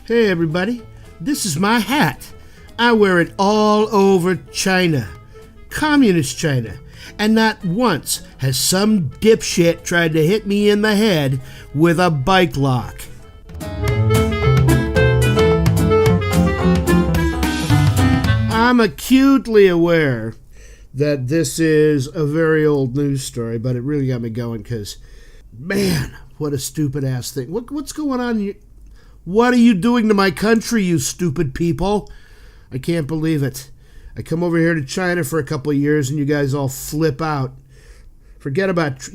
Hey everybody, this is my hat. I wear it all over China. Communist China. And not once has some dipshit tried to hit me in the head with a bike lock. I'm acutely aware that this is a very old news story, but it really got me going because, man, what a stupid ass thing. What's going on? What are you doing to my country, you stupid people? I can't believe it. I come over here to China for a couple of years and you guys all flip out. Forget about,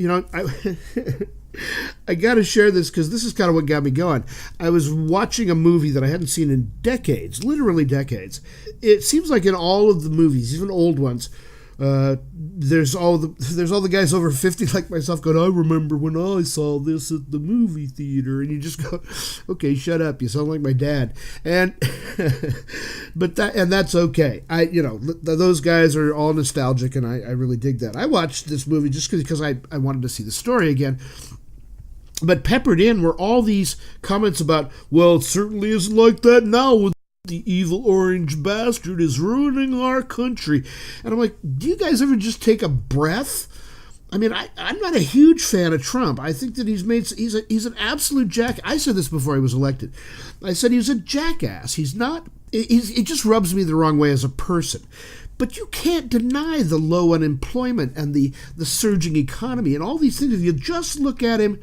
I got to share this because this is kind of what got me going. I was watching a movie that I hadn't seen in decades, literally decades. It seems like in all of the movies, even old ones, there's all the guys over 50 like myself going, I remember when I saw this at the movie theater, and you just go, okay, shut up, you sound like my dad. And but that's okay. Those guys are all nostalgic, and I really dig that. I watched this movie just because I wanted to see the story again. But peppered in were all these comments about, well, it certainly isn't like that now with the evil orange bastard is ruining our country. And I'm like, do you guys ever just take a breath? I mean, I'm not a huge fan of Trump. I think that he's an absolute jackass. I said this before he was elected. I said he's a jackass. He's not. It just rubs me the wrong way as a person. But you can't deny the low unemployment and the surging economy and all these things. If you just look at him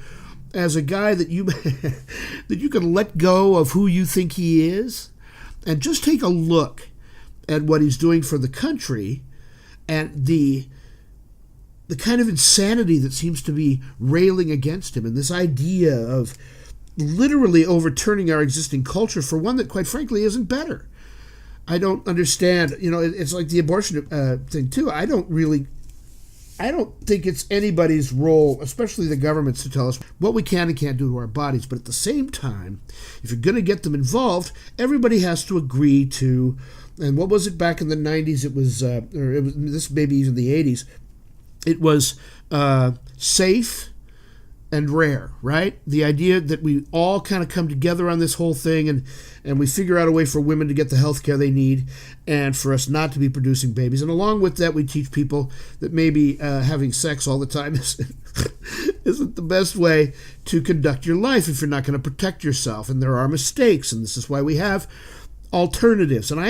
as a guy that you that you can let go of who you think he is, and just take a look at what he's doing for the country and the kind of insanity that seems to be railing against him, and this idea of literally overturning our existing culture for one that, quite frankly, isn't better. I don't understand. It's like the abortion thing, too. I don't think it's anybody's role, especially the government's, to tell us what we can and can't do to our bodies. But at the same time, if you're going to get them involved, everybody has to agree to, and what was it back in the 90s? It was this maybe even the 80s. It was safe and rare, right? The idea that we all kind of come together on this whole thing and we figure out a way for women to get the health care they need and for us not to be producing babies. And along with that, we teach people that maybe having sex all the time isn't the best way to conduct your life if you're not going to protect yourself. And there are mistakes, and this is why we have alternatives. And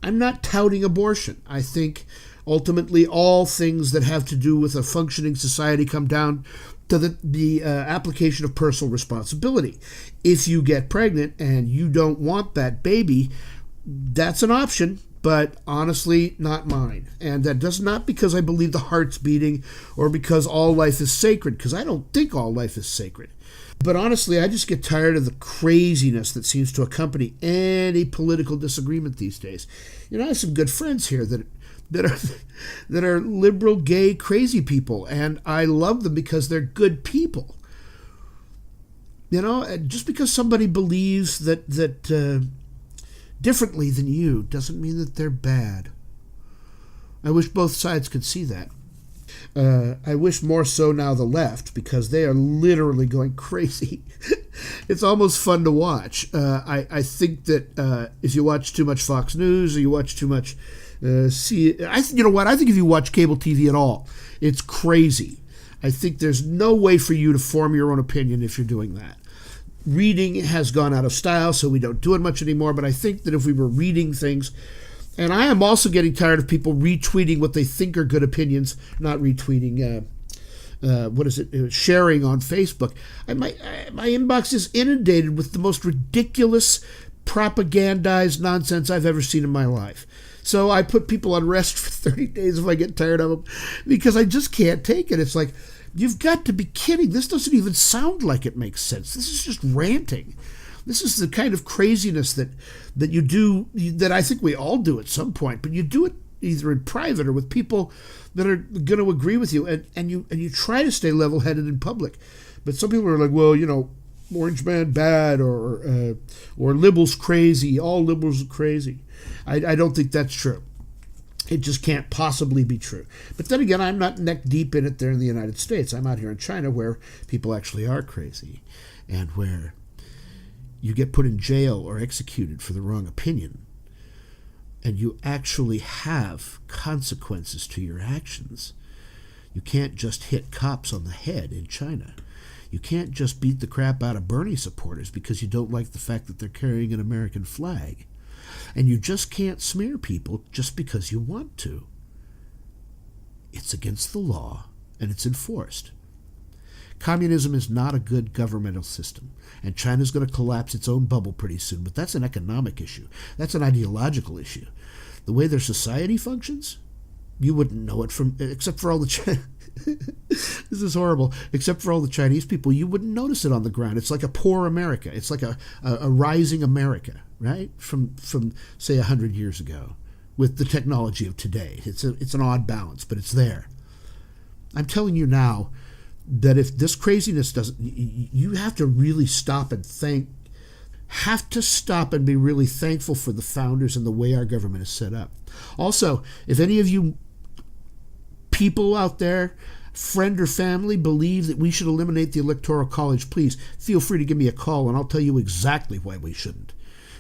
I'm not touting abortion. I think ultimately all things that have to do with a functioning society come down to the application of personal responsibility. If you get pregnant and you don't want that baby, that's an option, but honestly, not mine. And that does not because I believe the heart's beating or because all life is sacred, because I don't think all life is sacred. But honestly, I just get tired of the craziness that seems to accompany any political disagreement these days. I have some good friends here that are liberal, gay, crazy people, and I love them because they're good people. Just because somebody believes that differently than you doesn't mean that they're bad. I wish both sides could see that. I wish more so now the left, because they are literally going crazy. It's almost fun to watch. I think that if you watch too much Fox News or you watch too much I think if you watch cable TV at all, it's crazy. I think there's no way for you to form your own opinion if you're doing that. Reading has gone out of style, so we don't do it much anymore, but I think that if we were reading things, and I am also getting tired of people retweeting what they think are good opinions, not retweeting, sharing on Facebook. My inbox is inundated with the most ridiculous propagandized nonsense I've ever seen in my life. So I put people on rest for 30 days if I get tired of them, because I just can't take it. It's like, you've got to be kidding. This doesn't even sound like it makes sense. This is just ranting. This is the kind of craziness that you do, that I think we all do at some point, but you do it either in private or with people that are going to agree with you, and you try to stay level-headed in public. But some people are like, well, orange man bad, or liberals crazy. All liberals are crazy. I don't think that's true. It just can't possibly be true. But then again, I'm not neck deep in it there in the United States. I'm out here in China where people actually are crazy, and where you get put in jail or executed for the wrong opinion, and you actually have consequences to your actions. You can't just hit cops on the head in China. You can't just beat the crap out of Bernie supporters because you don't like the fact that they're carrying an American flag. And you just can't smear people just because you want to. It's against the law, and it's enforced. Communism is not a good governmental system, and China's going to collapse its own bubble pretty soon, but that's an economic issue. That's an ideological issue. The way their society functions, you wouldn't know it except for all the this is horrible. Except for all the Chinese people, you wouldn't notice it on the ground. It's like a poor America. It's like a rising America, right? From say 100 years ago, with the technology of today. It's an odd balance, but it's there. I'm telling you now that if this craziness doesn't, you have to really stop and be really thankful for the founders and the way our government is set up. Also, if any of you people out there, friend or family, believe that we should eliminate the Electoral College, please feel free to give me a call and I'll tell you exactly why we shouldn't.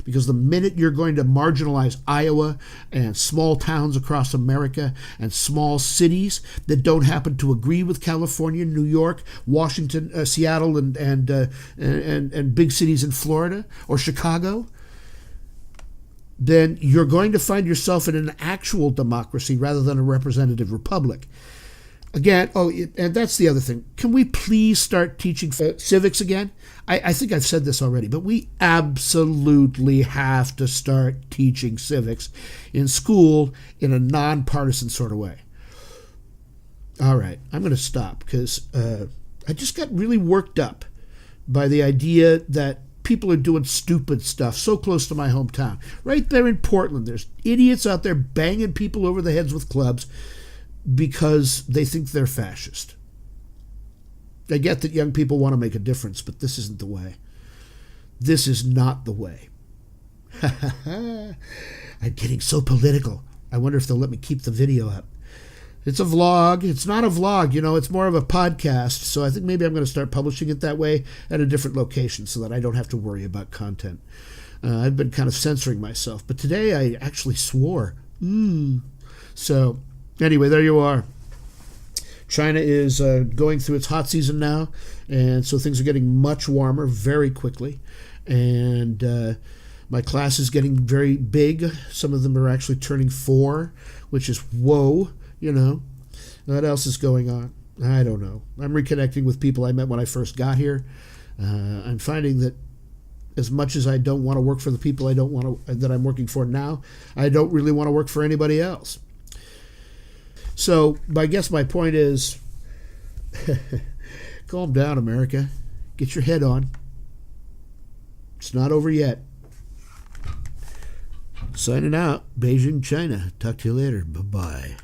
Because the minute you're going to marginalize Iowa and small towns across America and small cities that don't happen to agree with California, New York, Washington, Seattle, and big cities in Florida or Chicago, then you're going to find yourself in an actual democracy rather than a representative republic. Again, and that's the other thing. Can we please start teaching civics again? I think I've said this already, but we absolutely have to start teaching civics in school in a nonpartisan sort of way. All right, I'm going to stop because I just got really worked up by the idea that people are doing stupid stuff so close to my hometown. Right there in Portland, there's idiots out there banging people over the heads with clubs because they think they're fascist. I get that young people want to make a difference, but this isn't the way. This is not the way. I'm getting so political. I wonder if they'll let me keep the video up. It's a vlog. It's not a vlog, it's more of a podcast. So I think maybe I'm going to start publishing it that way at a different location so that I don't have to worry about content. I've been kind of censoring myself, but today I actually swore. So anyway, there you are. China is going through its hot season now, and so things are getting much warmer very quickly. And my class is getting very big. Some of them are actually turning 4, which is whoa, What else is going on? I don't know. I'm reconnecting with people I met when I first got here. I'm finding that as much as I don't want to work for the people that I'm working for now, I don't really want to work for anybody else. So I guess my point is, calm down, America. Get your head on. It's not over yet. Signing out, Beijing, China. Talk to you later. Bye-bye.